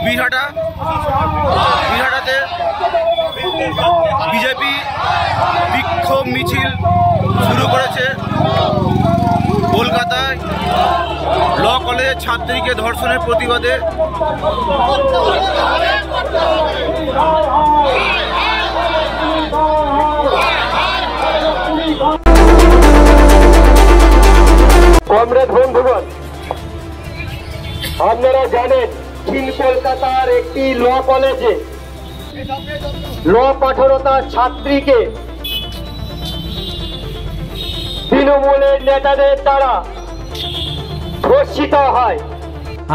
বীরহাটাতে BJP বিক্ষোভ মিছিল শুরু করেছে। কলকাতায় ল কলেজের ছাত্রীকে ধর্ষণের প্রতিবাদে কমরেড বন্ধুগণ, আপনারা জানেন কলকাতার একটি ল কলেজে ল পাঠরতা ছাত্রীকে তৃণমূলের নেতাদের দ্বারা ধর্ষিত হয়।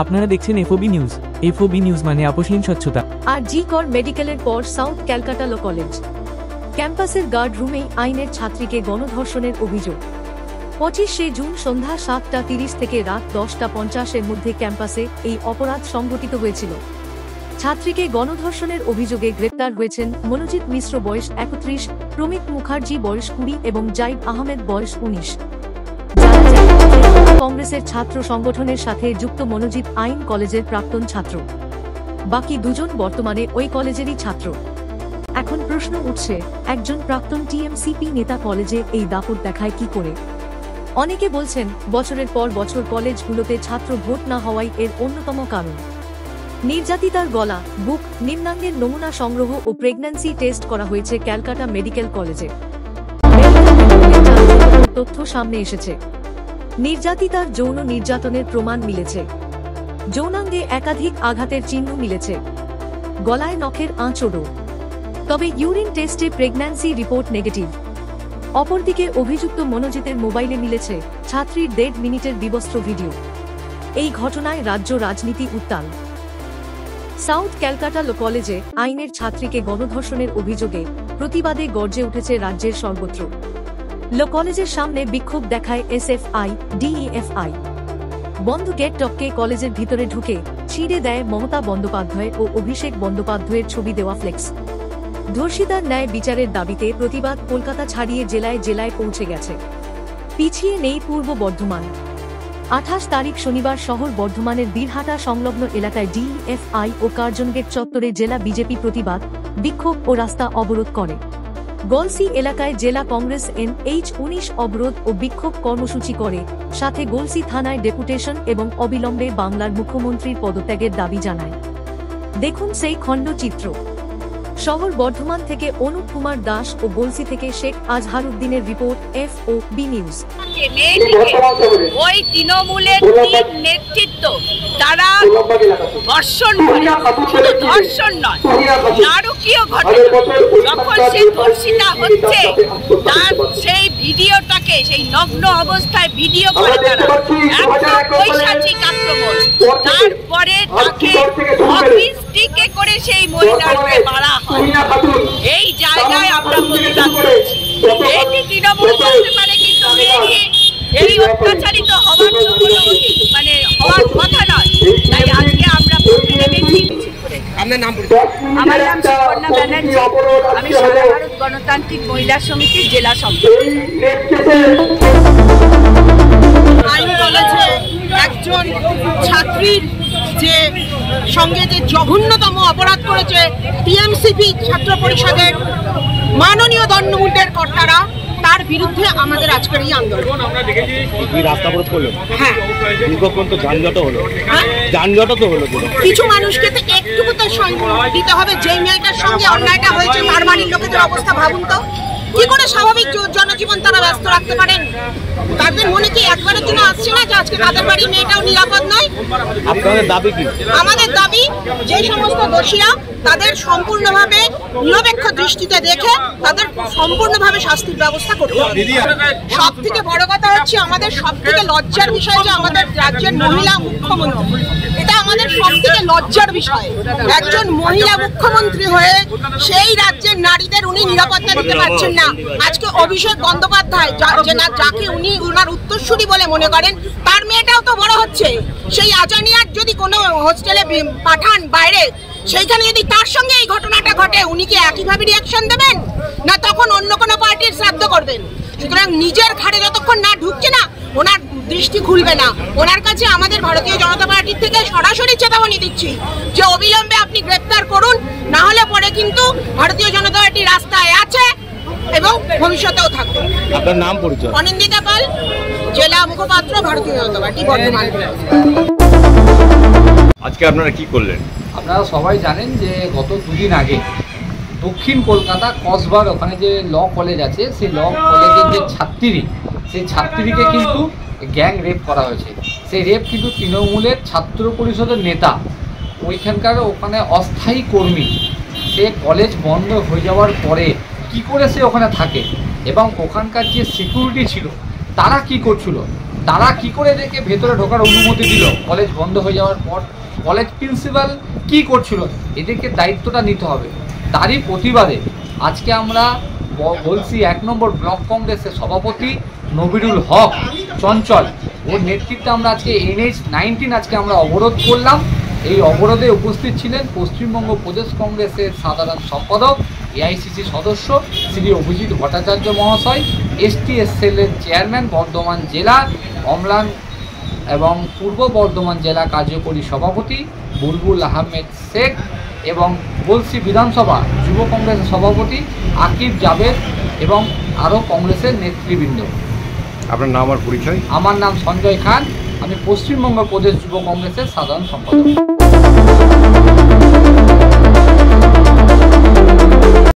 আপনারা দেখছেন এফওবি নিউজ। এফওবি নিউজ মানে আপোষহীন স্বচ্ছতা। আর জি কর মেডিকেলের পর সাউথ ক্যালকাটা ল কলেজ ক্যাম্পাসের গার্ড রুমেই আইনের ছাত্রীকে গণধর্ষণের অভিযোগ। 25শে জুন সন্ধ্যা 7:30 থেকে রাত 10:50 মধ্যে ক্যাম্পাসে এই অপরাধ সংঘটিত হয়েছিল। ছাত্রীকে গণধর্ষণের অভিযোগে গ্রেপ্তার হয়েছেন মনোজিৎ মিশ্র বয়স 31, প্রমিত মুখার্জি বয়স 20 এবং জাইদ আহমেদ বয়স 19। কংগ্রেসের ছাত্র সংগঠনের সাথে যুক্ত মনোজিৎ আইন কলেজের প্রাক্তন ছাত্র, বাকি দুজন বর্তমানে ওই কলেজেরই ছাত্র। এখন প্রশ্ন উঠছে, একজন প্রাক্তন টিএমসিপি নেতা কলেজে এই দাপট দেখায় কি করে? অনেকে বলছেন বছরের পর বছর কলেজগুলোতে ছাত্র ভোট না হওয়াই এর অন্যতম কারণ। নির্যাতিতার গলা, বুক, নিম্নাঙ্গের নমুনা সংগ্রহ ও প্রেগন্যান্সি টেস্ট করা হয়েছে ক্যালকাটা মেডিকেল কলেজে। তথ্য সামনে এসেছে, নির্যাতিতার যৌন নির্যাতনের প্রমাণ মিলেছে। যৌনাঙ্গে একাধিক আঘাতের চিহ্ন মিলেছে, গলায় নখের আঁচড়ও। তবে ইউরিন টেস্টে প্রেগন্যান্সি রিপোর্ট নেগেটিভ। অপরদিকে অভিযুক্ত মনোজিতের মোবাইলে মিলেছে ছাত্রীর 1.5 মিনিটের বিবস্ত্র ভিডিও। এই ঘটনায় রাজ্য রাজনীতি উত্তাল। সাউথ ক্যালকাটা ল কলেজে আইনের ছাত্রীকে গণধর্ষণের অভিযোগে প্রতিবাদে গর্জে উঠেছে রাজ্যের সর্বত্র। ল কলেজের সামনে বিক্ষোভ দেখায় এসএফআই, ডিইএফআই। বন্ধ গেট টপকে কলেজের ভিতরে ঢুকে ছিঁড়ে দেয় মমতা বন্দ্যোপাধ্যায় ও অভিষেক বন্দ্যোপাধ্যায়ের ছবি দেওয়া ফ্লেক্স। ধর্ষিতার ন্যায় বিচারের দাবিতে প্রতিবাদ কলকাতা ছাড়িয়ে জেলায় জেলায় পৌঁছে গেছে। পিছিয়ে নেই পূর্ব বর্ধমান। 28 তারিখ শনিবার শহর বর্ধমানের বীরহাটা সংলগ্ন এলাকায় ডিইএফআই ও কার্জনগেট চত্বরে জেলা বিজেপি প্রতিবাদ, বিক্ষোভ ও রাস্তা অবরোধ করে। গলসি এলাকায় জেলা কংগ্রেস NH19 অবরোধ ও বিক্ষোভ কর্মসূচি করে, সাথে গলসি থানায় ডেপুটেশন এবং অবিলম্বে বাংলার মুখ্যমন্ত্রীর পদত্যাগের দাবি জানায়। দেখুন সেই খণ্ডচিত্র। শহর বর্ধমান থেকে অনুপ কুমার দাস ও গলসি থেকে শেখ আজহারউদ্দিনের রিপোর্ট, এফওবি নিউজ। ওই তৃণমূলের নেতৃত্ব তারা ধর্ষণ করে, শুধু ধর্ষণ নয়, নারকীয় ঘটনা। যখন সে ধর্ষিতা হচ্ছে তার সেই ভিডিওটাকে, সেই নগ্ন অবস্থায় ভিডিও করে তারা একদম পৈশাচিক আক্রমণ। তারপরে তাকে অফিস টিকে করে সেই মহিলাকে মারা হয়। এই জায়গায় আমরা প্রতিবাদ করছি। এটি তৃণমূল করতে পারে, কিন্তু এই অত্যাচারিত হওয়ার তো কোনো হওয়ার কথা নয়। তাই আজকে আমরা পথে নেমেছি। আপনার নাম? আমার নাম সুবর্ণা ব্যানার্জি, আমি সারা ভারত গণতান্ত্রিক মহিলা সমিতির জেলা সম্পাদক। আইন কলেজে একজন ছাত্রীর যে সঙ্গে যে জঘন্যতম অপরাধ করেছে টিএমসিপি ছাত্র পরিষদের মাননীয় দণ্ডমুণ্ডের কর্তারা, তার বিরুদ্ধে আমাদের আজকের এই আন্দোলন। আমরা দেখেছি রাস্তা অবরোধ করলো। হ্যাঁ, দীর্ঘক্ষণ তো যানজট হলো। যানজট তো হলো। কিছু মানুষকে তো একটুকু তো দিতে হবে। যেই মেয়েটার সঙ্গে অন্যায়টা হয়েছে তার বাড়ির লোকেদের অবস্থা ভাবুন তো, কি করে স্বাভাবিক জনজীবন তারা ব্যস্ত রাখতে পারেন? তাদের মনে কি একবারের জন্য আসছে না যে আজকে তাদের বাড়ির মেয়েটাও নিরাপদ নয়? আপনাদের দাবি কি? আমাদের দাবি, যে সমস্ত দোষীরা তাদের সম্পূর্ণভাবে নিরপেক্ষ দৃষ্টিতে দেখে তাদের সম্পূর্ণভাবে শাস্তির ব্যবস্থা করতে হবে। সব থেকে বড় কথা হচ্ছে, আমাদের সব থেকে লজ্জার বিষয় যে আমাদের রাজ্যের মহিলা মুখ্যমন্ত্রী, এটা আমাদের সব থেকে লজ্জার বিষয়। একজন মহিলা মুখ্যমন্ত্রী হয়ে সেই রাজ্যের নারীদের উনি নিরাপত্তা দিতে পারছেন না। আজকে অভিষেক বন্দ্যোপাধ্যায়, যাকে উনি ওনার উত্তরসূরি বলে মনে করেন, তার মেয়েটাও তো বড় হচ্ছে। সেই আজানিয়ার যদি কোনো হোস্টেলে পাঠান বাইরে, সেইখানে যদি তার সঙ্গে এই ঘটনাটা ঘটে, উনি কি একইভাবে রিয়াকশন দেবেন, না তখন অন্য কোনো পার্টির শ্রাদ্ধ করবেন? সুতরাং নিজের ঘাড়ে যতক্ষণ না ঢুকছে না, ওনার দৃষ্টি খুলবে না। ওনার কাছে আমাদের ভারতীয় জনতা পার্টির থেকে সরাসরি চেতাবনী দিচ্ছি যে অবিলম্বে আপনি গ্রেপ্তার করুন, না হলে পরে কিন্তু ভারতীয় জনতা পার্টি রাস্তায় আছে এবং ভবিষ্যতেও থাকবে। আপনার নাম পরিচয়? অনিন্দিতা পাল, জেলা মুখপাত্র, ভারতীয় জনতা পার্টি, বর্ধমান। আজকে আপনারা কি করলেন? আপনারা সবাই জানেন যে গত দুদিন আগে দক্ষিণ কলকাতা কসবার ওখানে যে ল কলেজ আছে, সেই ল কলেজের যে ছাত্রী, সেই ছাত্রীকে কিন্তু গ্যাং রেপ করা হয়েছে। সেই রেপ কিন্তু তৃণমূলের ছাত্র পরিষদের নেতা, ওইখানকার ওখানে অস্থায়ী কর্মী। সে কলেজ বন্ধ হয়ে যাওয়ার পরে কি করে সে ওখানে থাকে এবং ওখানকার যে সিকিউরিটি ছিল তারা কি করছিল, তারা কি করে এদেরকে ভেতরে ঢোকার অনুমতি দিল কলেজ বন্ধ হয়ে যাওয়ার পর, কলেজ প্রিন্সিপাল কি করছিল, এদেরকে দায়িত্বটা নিতে হবে। তারই প্রতিবাদে আজকে আমরা বলছি 1 নম্বর ব্লক কংগ্রেসের সভাপতি নবিরুল হক চঞ্চল, ওর নেতৃত্বে আমরা আজকে NH-19 আজকে আমরা অবরোধ করলাম। এই অবরোধে উপস্থিত ছিলেন পশ্চিমবঙ্গ প্রদেশ কংগ্রেসের সাধারণ সম্পাদক, AICC সদস্য শ্রী অভিজিৎ ভট্টাচার্য মহাশয়, STSL এর চেয়ারম্যান বর্ধমান জেলা অমলান এবং পূর্ব বর্ধমান জেলা কার্যকরী সভাপতি বুলবুল আহমেদ শেখ এবং বলছি বিধানসভা যুব কংগ্রেসের সভাপতি আকিব জাবেদ এবং আরও কংগ্রেসের নেতৃবৃন্দ। আপনার নাম আর পরিচয়? আমার নাম সঞ্জয় খান, আমি পশ্চিমবঙ্গ প্রদেশ যুব কংগ্রেসের সাধারণ সম্পাদক।